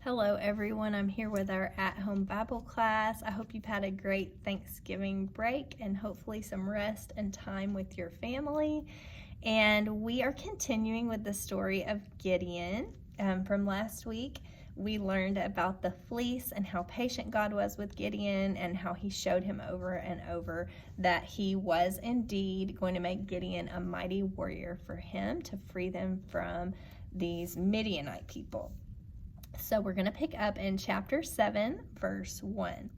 Hello everyone, I'm here with our at-home Bible class. I hope you've had a great Thanksgiving break and hopefully some rest and time with your family. And we are continuing with the story of Gideon. From last week, we learned about the fleece and how patient God was with Gideon and how he showed him over and over that he was indeed going to make Gideon a mighty warrior for him to free them from these Midianite people. So we're going to pick up in chapter 7, verse 1.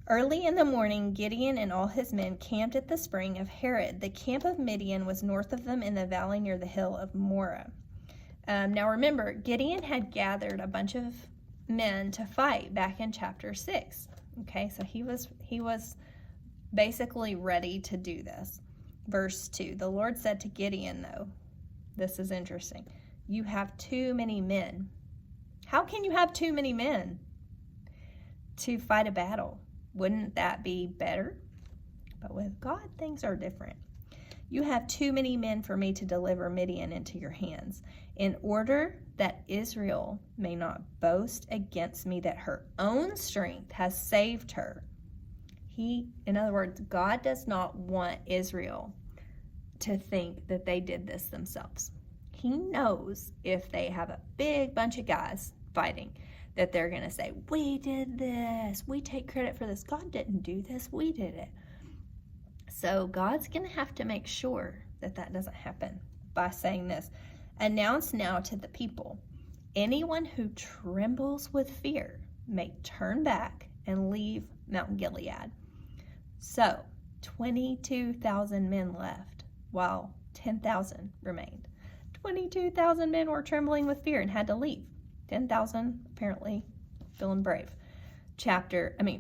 Early in the morning, Gideon and all his men camped at the spring of Harod. The camp of Midian was north of them in the valley near the hill of Moreh. Now remember, Gideon had gathered a bunch of men to fight back in chapter 6. Okay, so he was basically ready to do this. Verse 2, the Lord said to Gideon, though, this is interesting, you have too many men. How can you have too many men to fight a battle? Wouldn't that be better? But with God, things are different. You have too many men for me to deliver Midian into your hands, in order that Israel may not boast against me that her own strength has saved her. In other words, God does not want Israel to think that they did this themselves. He knows if they have a big bunch of guys fighting, that they're going to say, we did this, we take credit for this. God didn't do this, we did it. So God's going to have to make sure that that doesn't happen by saying this. Announce now to the people, anyone who trembles with fear may turn back and leave Mount Gilead. So 22,000 men left, while 10,000 remained. 22,000 men were trembling with fear and had to leave. 10,000 apparently feeling brave.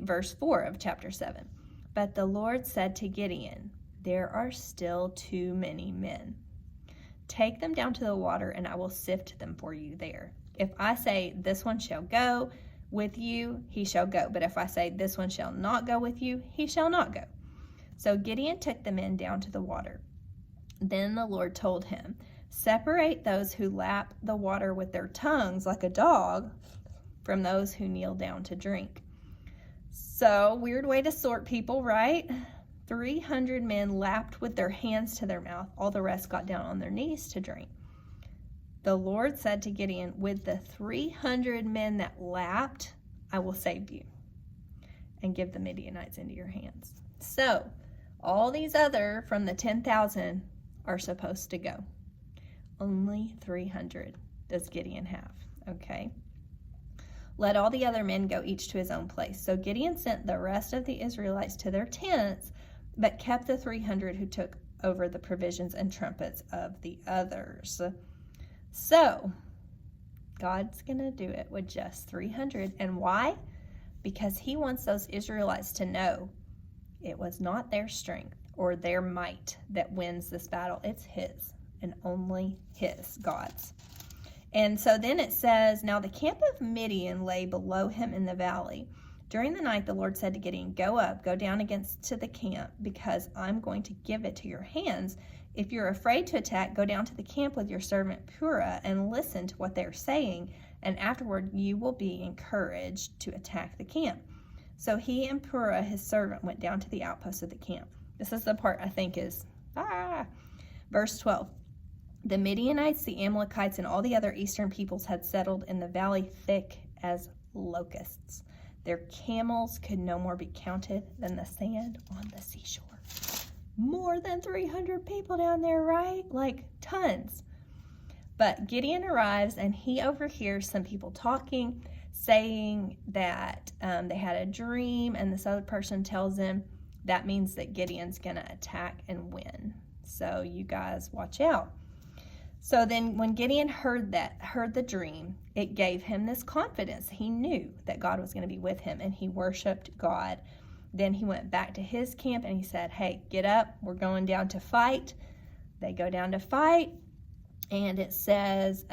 Verse 4 of chapter 7. But the Lord said to Gideon, there are still too many men. Take them down to the water and I will sift them for you there. If I say this one shall go with you, he shall go. But if I say this one shall not go with you, he shall not go. So Gideon took the men down to the water. Then the Lord told him, separate those who lap the water with their tongues like a dog from those who kneel down to drink. So, weird way to sort people, right? 300 men lapped with their hands to their mouth. All the rest got down on their knees to drink. The Lord said to Gideon, with the 300 men that lapped, I will save you and give the Midianites into your hands. So, all these other from the 10,000 are supposed to go. Only 300 does Gideon have, okay? Let all the other men go each to his own place. So Gideon sent the rest of the Israelites to their tents, but kept the 300 who took over the provisions and trumpets of the others. So God's going to do it with just 300. And why? Because he wants those Israelites to know it was not their strength or their might that wins this battle. It's his. And only his, God's. And so then it says, now the camp of Midian lay below him in the valley. During the night, the Lord said to Gideon, go up, go down to the camp, because I'm going to give it to your hands. If you're afraid to attack, go down to the camp with your servant Purah and listen to what they're saying, and afterward you will be encouraged to attack the camp. So he and Purah, his servant, went down to the outposts of the camp. This is the part I think is, Verse 12. The Midianites, the Amalekites, and all the other eastern peoples had settled in the valley thick as locusts. Their camels could no more be counted than the sand on the seashore. More than 300 people down there, right? Like tons. But Gideon arrives and he overhears some people talking, saying that they had a dream, and this other person tells him that means that Gideon's going to attack and win. So you guys watch out. So then when Gideon heard the dream, it gave him this confidence. He knew that God was going to be with him, and he worshiped God. Then he went back to his camp and he said, hey, get up. We're going down to fight. They go down to fight. And it says,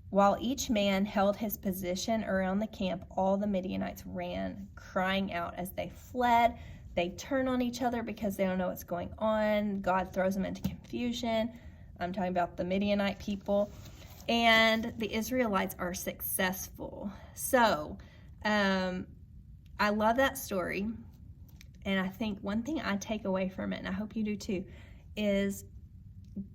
while each man held his position around the camp, all the Midianites ran, crying out as they fled. They turn on each other because they don't know what's going on. God throws them into confusion. I'm talking about the Midianite people. and the Israelites are successful. So I love that story. And I think one thing I take away from it, and I hope you do too, is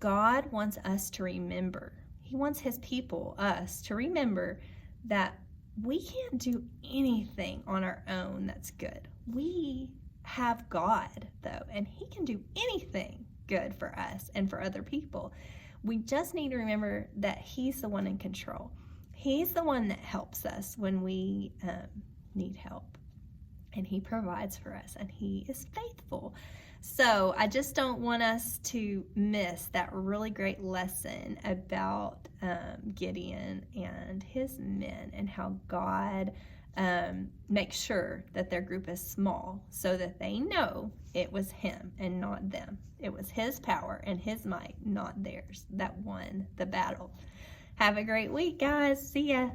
God wants us to remember. He wants his people, us, to remember that we can't do anything on our own that's good. We have God, though, and he can do anything good for us and for other people. We just need to remember that he's the one in control. He's the one that helps us when we need help. And he provides for us, and he is faithful. So I just don't want us to miss that really great lesson about Gideon and his men, and how God makes sure that their group is small so that they know it was him and not them. It was his power and his might, not theirs, that won the battle. Have a great week, guys. See ya.